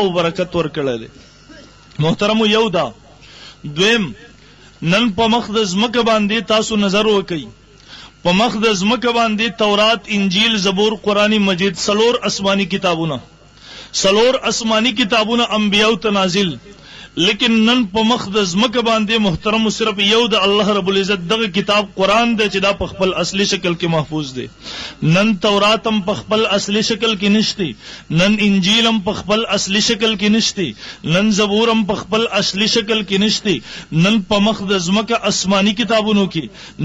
او برکت ورکړی دی. محترمو یو دا. دویم، نن په مخ د ځمکه باندې تاسو نظر وکئ، په مخ د ځمکه باندې تورات، انجیل، زبور، قرآن مجید، څلور آسماني کتابونه انبیاء ته نازل. لیکن نن په مخ د ځمکه باندې محترم صرف یو د الله رب العزت دغه کتاب قرآن دی چې دا په خپل اصلي شکل کې محفوظ دی. نن تورات هم په خپل اصلي شکل کې نشتی، نن انجیل هم په خپل اصلي شکل کې نشتی، نن زبور هم په خپل اصلي شکل کې نشتی. نن په مخ د ځمکه آسماني کتابونو کې،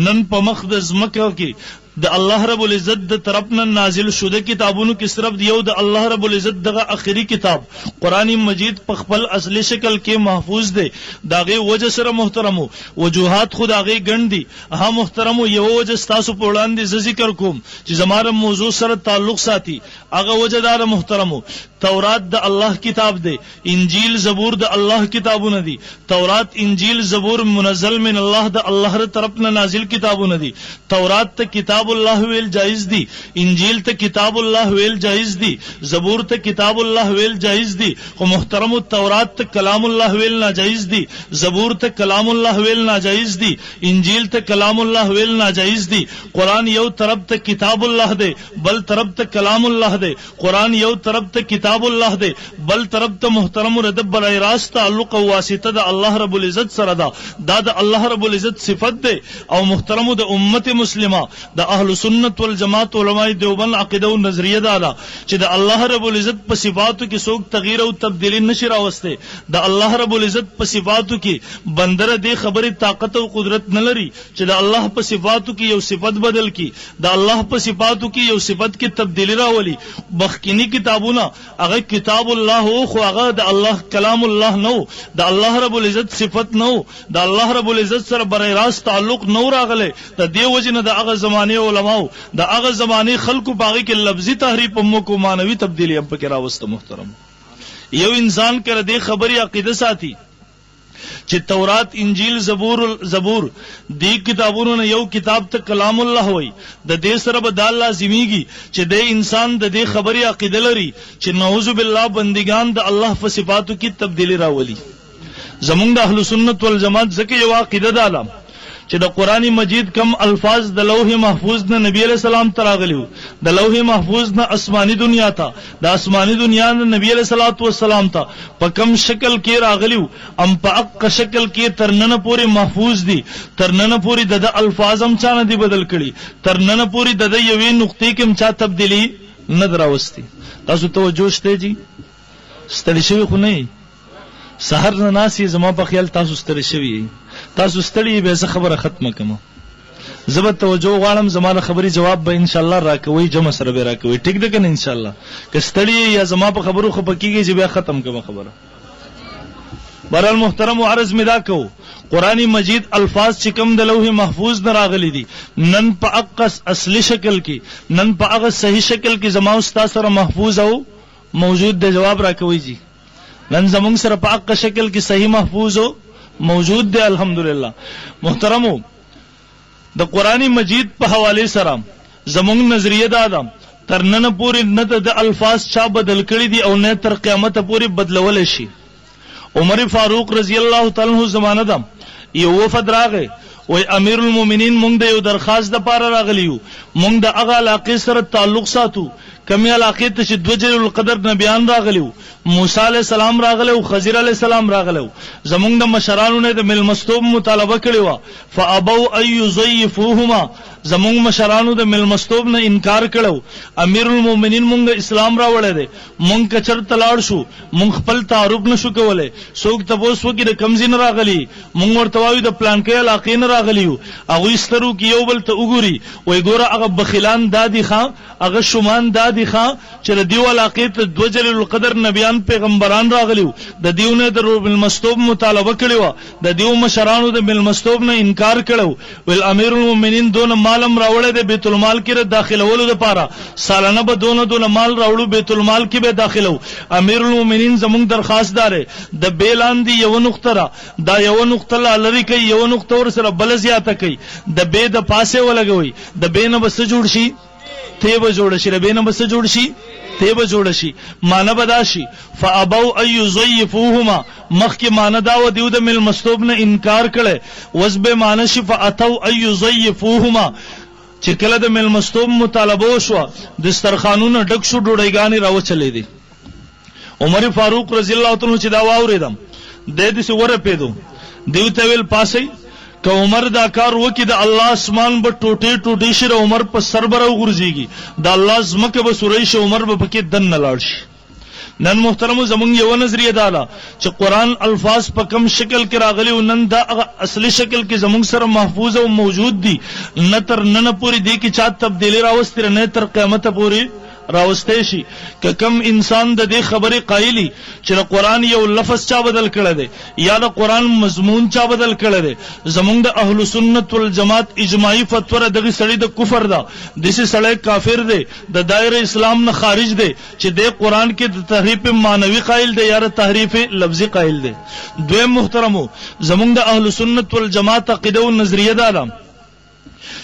نن په مخ د ځمکه کې د الله رب العزت د طرفنا نازل شوه کتابونو کې صرف یو د الله رب العزت دغه اخري کتاب قرآن مجید په خپل اصلي شکل کې محفوظ دی. داغه وجه سره محترمو وجوهات خود هغه ګڼ دي. ها محترمو یو وجه تاسو په وړاندې ذکر کوم چې زماره موضوع سره تعلق ساتي. هغه وجه دار محترمو تورات د الله کتاب دی، انجیل زبور د الله کتابونه دي. تورات انجیل زبور منزل من الله د الله تر طرفنا نازل کتابونه دي. تورات ته کتاب الله ویل جایز دي، انجیل ته کتاب الله ویل جایز دي، زبور ته کتاب الله ویل جایز دي. خو محترم تورات ته کلام الله ویل ناجایز دي، زبور ته کلام الله ویل ناجایز دي، انجیل ته کلام الله ویل ناجایز دي. قرآن یو طرف ته کتاب الله دی، بل طرف ته کلام الله دی. قرآن یو طرف ته کتاب الله دی، بل طرف ته محترم رد برای راست تعلق او واسطه د الله رب العزت سره ده. دا د الله رب العزت صفت ده. او محترم د امت مسلمه د اهل سنت والجماعت علماء دیوبند عقیده او نظریه ده چې د الله رب العزت په صفاتو کې څوک تغییر او تبدیلی نشي راوسته. د الله رب العزت په صفاتو کې بندره دې خبره طاقت او قدرت نه لري چې د الله په صفاتو کې یو صفت بدل کی، د الله په صفاتو کې یو صفت کې تبدیلی راولي. بخکینی کتابونه هغه کتاب الله او خو هغه د الله کلام الله نو، د الله رب العزت صفت نو، د الله رب العزت سره برای راست تعلق نو راغله. د دې وجنه د هغه زمانه علماء د هغه زمانه خلکو باغی کې لفظي تحریف هم کو مانوي تبدیلی هم پکې راوسته. محترم یو انسان کړه دې خبري عقیده ساتي چې تورات انجیل زبور دې کتابونو نه یو کتاب ته کلام الله وای، د دې سره به دا لازمیږي چې د انسان د دې خبري عقیده لري چې نعوذ بالله بندگان د الله په صفاتو کې تبدیلی راولي. زمونږ د اهل سنت والجماعت ځکه یو عقیده ده چې د قرآن مجید کم الفاظ د لوح محفوظ نه نبی علیہ السلام تراغلیو، د لوح محفوظ نه آسمانی دنیا ته، د آسمانی دنیا نه نبی علیہ الصلوۃ والسلام ته په کم شکل کې راغلیو ام په اق شکل کې ترنن پوری محفوظ دي. ترنن پوری د الفاظ هم چا نه دي بدل کړي، ترنن پوری د یوې نقطې کې هم چا تبدیلی نه دراوستي. تاسو توجه شته جی؟ ستړي شوی خو نه سحر نه ناسي زما په خیال تاسو ستړي شوی. تاسو ستړي به زه خبره ختمه کوم. زه به توجه غواړم زما خبري جواب به ان شاء الله راکوي، جمع سره به راکوي. ټیک ده کنه ان شاء الله؟ که ستړي یا زما په خبرو خو پکېږي چې بیا ختم کوم خبره. برال محترم عرض مدا کو قرآن مجید الفاظ چې کوم د لوح محفوظ نه راغلي دي نن په اقص اصلي شکل کې، نن په هغه صحیح شکل کې زما استاد سره محفوظ او موجود د جواب راکوي جی. نن زمونږ سره په هغه شکل کې صحیح محفوظ او موجود دی الحمدلله. محترمو د قرآن مجید په حواله سره زمونږ نظریه دا ده ترنن پوری نه د الفاظ چا بدل کړي دي او نه تر قیامت پوری بدلول شي. عمر فاروق رضی الله تعالی عنہ زمانه ده یو وفد راغی وای امیر المؤمنین مونږ د یو درخواست د پاره راغلیو، مونږ د هغه علاقې سره تعلق ساتو کمی علاقې ته چې دوجل القدر نبیان راغلیو، موسی علیہ السلام راغلو، خضر علیہ السلام راغلو. زمونږ د مشرانو نه د ملمستوب مطالبه کړې و فابو ای یضیفوهما، زمونږ مشرانو د ملمستوب نه انکار کړو. امیر المؤمنین مونږ اسلام راوړی دی، مونږ کچر تلاړ شو، مونږ خپل تعارف نشو کولای. څوک تاسو وکړي د کمزین راغلی، مونږ ورته وایو د پلان کې علاقې نه راغلیو. هغه سترو کې یو بل ته وګوري وای ګوره هغه بخیلان دادی خان، هغه شومان دادی خان چې د دیو علاقې ته دوجل القدر نبیان پیغمبران راغلیو، د دیونه د ملمستوب مطالبه کړې و، د دیو مشرانو د ملمستوب نه انکار کړو. ول امیر المؤمنین دون مالم راوړی د بیت المال کې داخلولو لپاره، سالانه به دون مال راوړو بیت المال کې به داخلو. امیر المؤمنین زمونږ درخواست دار د بیلان دی یو نقطه را دا یو نقطه لری کوي، یو نقطه ور سره بل زیاته کوي، د بے د پاسه ولګوي، د بے نه بس جوړ شي ته به جوړ شي، د بے نه بس جوړ شي تیب جوړ شي معنا بداشي فابوا ان يضيفوهما مخک معنا دا و دیو د ملمستوب نه انکار کړي وسبه معنا شي فاتوا ان يضيفوهما چې کله د ملمستوب مطالبه شو دسترخوانونه ډک شو ډوډۍ راو چلے دي عمر فاروق رضی الله تعالی چې دا واوریدم د دې سره پیدو دیو ته ویل پاسي که عمر دا کار وکي د الله اسمان به ټوټي ټوټي شي عمر په سر بره وګرځيږي د الله زمکه به سوري شي عمر به پکې دن نه لاړ شي نن محترم زمونږ یو نظریه دا چې قران الفاظ په کم شکل کې راغلي او نن دا اصلي شکل کې زمونږ سره محفوظ او موجود دي نه تر نن پوری دي کې چا تبدیلی راوستره نه تر قیامت پوری راوستې شي که کم انسان د دې خبرې قایلی چې قرآن یو لفظ چا بدل کړی دی یا د قرآن مضمون چا بدل کړی دی زمونږ د اهل سنت والجماعت اجماعي فتوا دغه سړی د کفر دا دسه سړی کافر دی د دایره اسلام نه خارج دی چې د قرآن کې د تحریف معنوي قائل دی یا د تحریف لفظي قائل دی دویم محترمو زمونږ د اهل سنت والجماعت عقیده او نظریه دا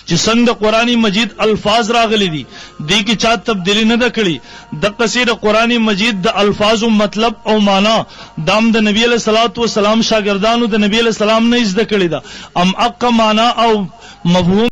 چې څنګه قرآنی مجید الفاظ راغلي دي دې کې چا تبدیلی نه ده کړې د قصید قرآنی مجید د الفاظ او مطلب او معنا دام د نبی علیہ الصلوۃ والسلام شاګردانو د نبی علیہ السلام نه زده کړی ده ام اق معنا او مفهوم